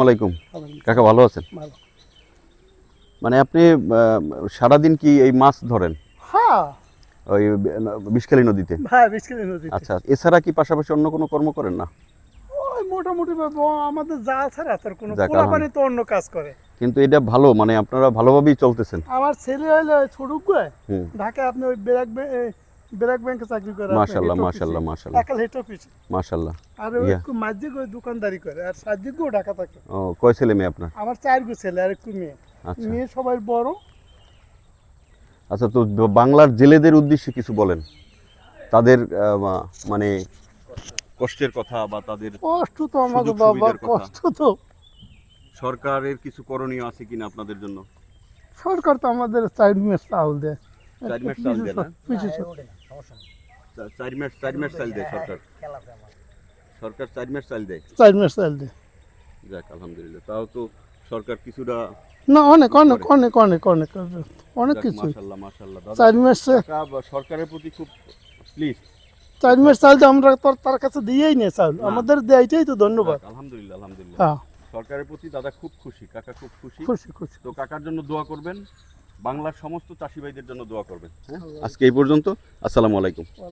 আলাইকুম কাকা, ভালো আছেন? ভালো। মানে আপনি সারাদিন কি এই মাছ ধরেন হ্যাঁ ওই বিষখালী নদীতে? ভাই, বিস্কিট নদীতে। আচ্ছা, এছাড়া কি পাশাপাশি অন্য কোনো কর্ম করেন না? ওই মোটামুটি আমাদের জাল ছাড়া তোর কোনো যাক, পোলাপানি তো অন্য কাজ করে। কিন্তু এটা ভালো, মানে আপনারা ভালোভাবেই চলতেছেন। আমার ছেলে হইলে ছোটুক গয় হুম, ঢাকায় আপনি ওই ব্র্যাক ব্যাংকে চাকরি করে। মাশাআল্লাহ মাশাআল্লাহ মাশাআল্লাহ একাল হেড অফিসে। মাশাআল্লাহ। আর ওই ইয়া, মাঝে ওই দোকানদারি করে, আর সাজ্জিকও ঢাকা থাকে। ও, কয় ছেলে মেয়ে আপনার? আমার 4 গো ছেলে আর একটু মেয়ে। আচ্ছা মেয়ে সবাই বড়। আচ্ছা, তো বাংলার জেলেদের উদ্দেশ্যে কিছু বলেন, তাদের মানে কষ্টের কথা বা তাদের কষ্ট তো আমাকে সুযোগ বাবা, সুবিধার কথা। কষ্ট তো। সরকারের কিছু করণীয় আছে কিনা আপনাদের জন্য? সরকার তো আমাদের 4 মাস চাউল দেয়। 4 মাস চাল দেয় না? পিছু 4 মাস চাল দেয় সরকার। সরকার 4 মাস চাল দেয়। 4 মাস চাউল দেয়। যাক, আলহামদুলিল্লাহ, তাও তো সরকার কিছুটা। না, অনেক অনেক অনেক অনেক অনেক অনেক যাক, কিছু। মাশাআল্লাহ মাশাআল্লাহ। দাদা, 4 মাসে টাকা সরকারের প্রতি খুব প্লিজ। 4 মাস চাউল তো আমরা তার কাছে দিয়েই নিয়ে চাউল আমাদের দেয়টাই তো ধন্যবাদ। আলহামদুলিল্লাহ আলহামদুলিল্লাহ। হ্যাঁ, সরকারের প্রতি দাদা খুব খুশি, কাকা খুব খুশি। খুশি খুশি। তো কাকার জন্য দোয়া করবেন, বাংলার সমস্ত চাষি ভাইদের জন্য দোয়া করবেন। হ্যাঁ, আজকে এই পর্যন্ত। আসসালামু আলাইকুম।